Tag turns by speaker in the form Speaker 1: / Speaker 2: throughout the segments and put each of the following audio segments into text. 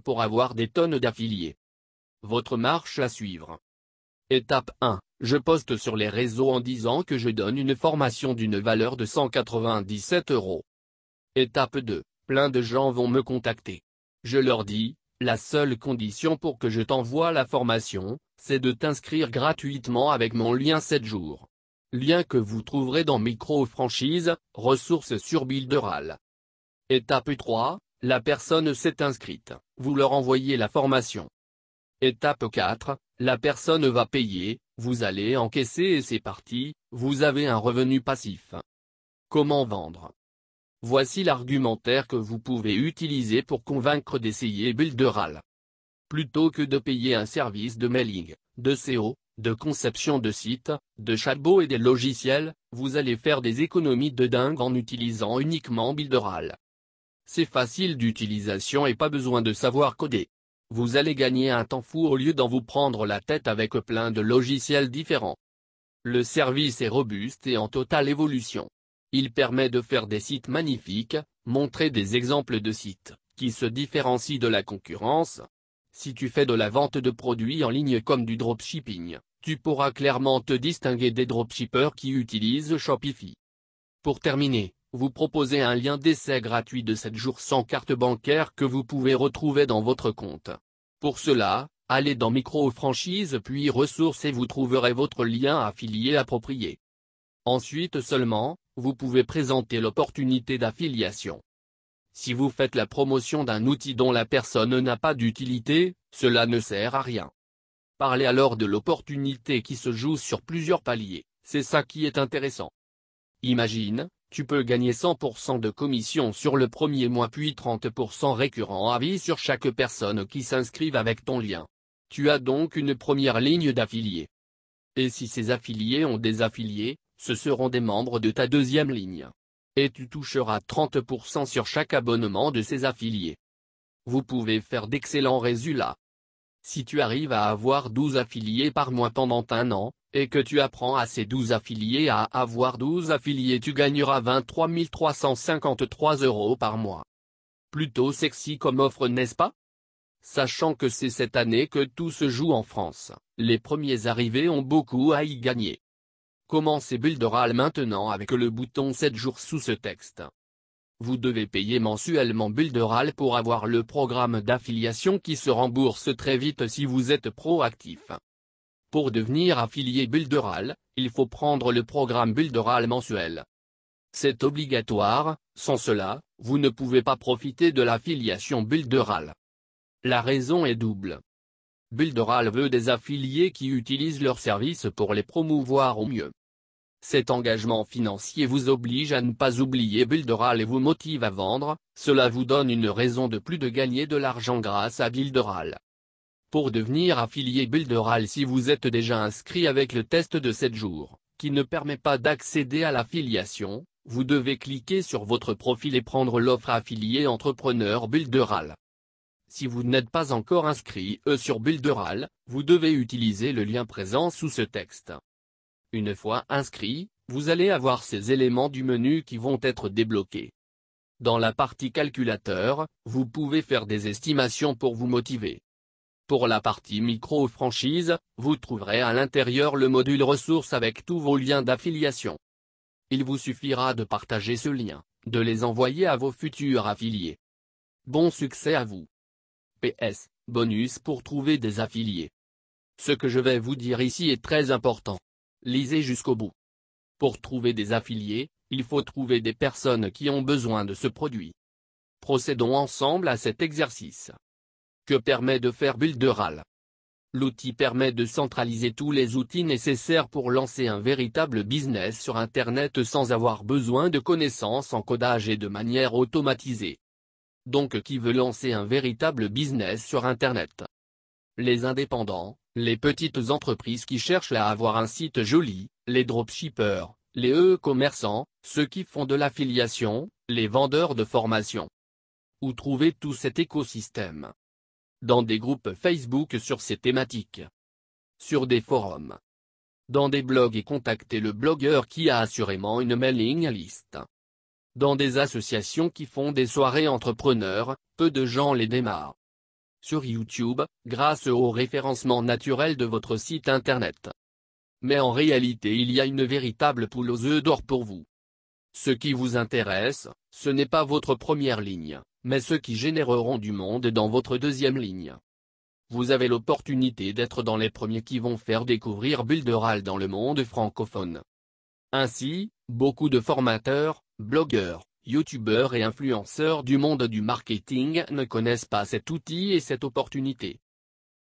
Speaker 1: pour avoir des tonnes d'affiliés. Votre marche à suivre. Étape 1. Je poste sur les réseaux en disant que je donne une formation d'une valeur de 197 €. Étape 2. Plein de gens vont me contacter. Je leur dis, la seule condition pour que je t'envoie la formation, c'est de t'inscrire gratuitement avec mon lien 7 jours. Lien que vous trouverez dans Micro-franchise, ressources sur Builderall. Étape 3. La personne s'est inscrite, vous leur envoyez la formation. Étape 4. La personne va payer, vous allez encaisser et c'est parti, vous avez un revenu passif. Comment vendre? Voici l'argumentaire que vous pouvez utiliser pour convaincre d'essayer Builderall. Plutôt que de payer un service de mailing, de SEO, de conception de site, de chatbot et des logiciels, vous allez faire des économies de dingue en utilisant uniquement Builderall. C'est facile d'utilisation et pas besoin de savoir coder. Vous allez gagner un temps fou au lieu d'en vous prendre la tête avec plein de logiciels différents. Le service est robuste et en totale évolution. Il permet de faire des sites magnifiques, montrer des exemples de sites, qui se différencient de la concurrence. Si tu fais de la vente de produits en ligne comme du dropshipping, tu pourras clairement te distinguer des dropshippers qui utilisent Shopify. Pour terminer, vous proposez un lien d'essai gratuit de 7 jours sans carte bancaire que vous pouvez retrouver dans votre compte. Pour cela, allez dans Micro-franchise puis ressources et vous trouverez votre lien affilié approprié. Ensuite seulement, vous pouvez présenter l'opportunité d'affiliation. Si vous faites la promotion d'un outil dont la personne n'a pas d'utilité, cela ne sert à rien. Parlez alors de l'opportunité qui se joue sur plusieurs paliers, c'est ça qui est intéressant. Imagine, tu peux gagner 100% de commission sur le premier mois puis 30% récurrent à vie sur chaque personne qui s'inscrive avec ton lien. Tu as donc une première ligne d'affiliés. Et si ces affiliés ont des affiliés, ce seront des membres de ta deuxième ligne. Et tu toucheras 30% sur chaque abonnement de ces affiliés. Vous pouvez faire d'excellents résultats. Si tu arrives à avoir 12 affiliés par mois pendant un an, et que tu apprends à ces 12 affiliés à avoir 12 affiliés, tu gagneras 23 353 € par mois. Plutôt sexy comme offre, n'est-ce pas? Sachant que c'est cette année que tout se joue en France, les premiers arrivés ont beaucoup à y gagner. Commencez Builderall maintenant avec le bouton 7 jours sous ce texte. Vous devez payer mensuellement Builderall pour avoir le programme d'affiliation qui se rembourse très vite si vous êtes proactif. Pour devenir affilié Builderall, il faut prendre le programme Builderall mensuel. C'est obligatoire, sans cela, vous ne pouvez pas profiter de l'affiliation Builderall. La raison est double. Builderall veut des affiliés qui utilisent leurs services pour les promouvoir au mieux. Cet engagement financier vous oblige à ne pas oublier Builderall et vous motive à vendre, cela vous donne une raison de plus de gagner de l'argent grâce à Builderall. Pour devenir affilié Builderall, si vous êtes déjà inscrit avec le test de 7 jours, qui ne permet pas d'accéder à l'affiliation, vous devez cliquer sur votre profil et prendre l'offre affilié entrepreneur Builderall. Si vous n'êtes pas encore inscrit sur Builderall, vous devez utiliser le lien présent sous ce texte. Une fois inscrit, vous allez avoir ces éléments du menu qui vont être débloqués. Dans la partie calculateur, vous pouvez faire des estimations pour vous motiver. Pour la partie micro-franchise, vous trouverez à l'intérieur le module ressources avec tous vos liens d'affiliation. Il vous suffira de partager ce lien, de les envoyer à vos futurs affiliés. Bon succès à vous. PS, bonus pour trouver des affiliés. Ce que je vais vous dire ici est très important. Lisez jusqu'au bout. Pour trouver des affiliés, il faut trouver des personnes qui ont besoin de ce produit. Procédons ensemble à cet exercice. Que permet de faire Builderall? L'outil permet de centraliser tous les outils nécessaires pour lancer un véritable business sur Internet sans avoir besoin de connaissances en codage et de manière automatisée. Donc qui veut lancer un véritable business sur Internet? Les indépendants, les petites entreprises qui cherchent à avoir un site joli, les dropshippers, les e-commerçants, ceux qui font de l'affiliation, les vendeurs de formation. Où trouver tout cet écosystème? Dans des groupes Facebook sur ces thématiques. Sur des forums. Dans des blogs et contacter le blogueur qui a assurément une mailing list. Dans des associations qui font des soirées entrepreneurs, peu de gens les démarrent. sur YouTube, grâce au référencement naturel de votre site internet. Mais en réalité il y a une véritable poule aux œufs d'or pour vous. Ce qui vous intéresse, ce n'est pas votre première ligne, mais ceux qui généreront du monde dans votre deuxième ligne. Vous avez l'opportunité d'être dans les premiers qui vont faire découvrir Builderall dans le monde francophone. Ainsi, beaucoup de formateurs, blogueurs, youtubeurs et influenceurs du monde du marketing ne connaissent pas cet outil et cette opportunité.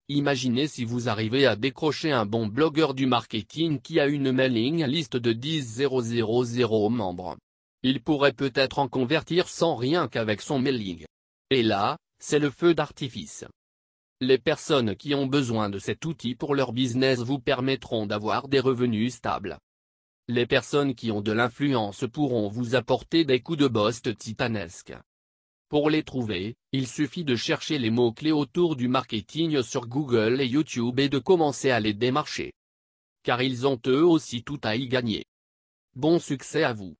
Speaker 1: Imaginez si vous arrivez à décrocher un bon blogueur du marketing qui a une mailing list de 10 000 membres. Il pourrait peut-être en convertir sans rien qu'avec son mailing. Et là, c'est le feu d'artifice. Les personnes qui ont besoin de cet outil pour leur business vous permettront d'avoir des revenus stables. Les personnes qui ont de l'influence pourront vous apporter des coups de boost titanesques. Pour les trouver, il suffit de chercher les mots-clés autour du marketing sur Google et YouTube et de commencer à les démarcher. Car ils ont eux aussi tout à y gagner. Bon succès à vous.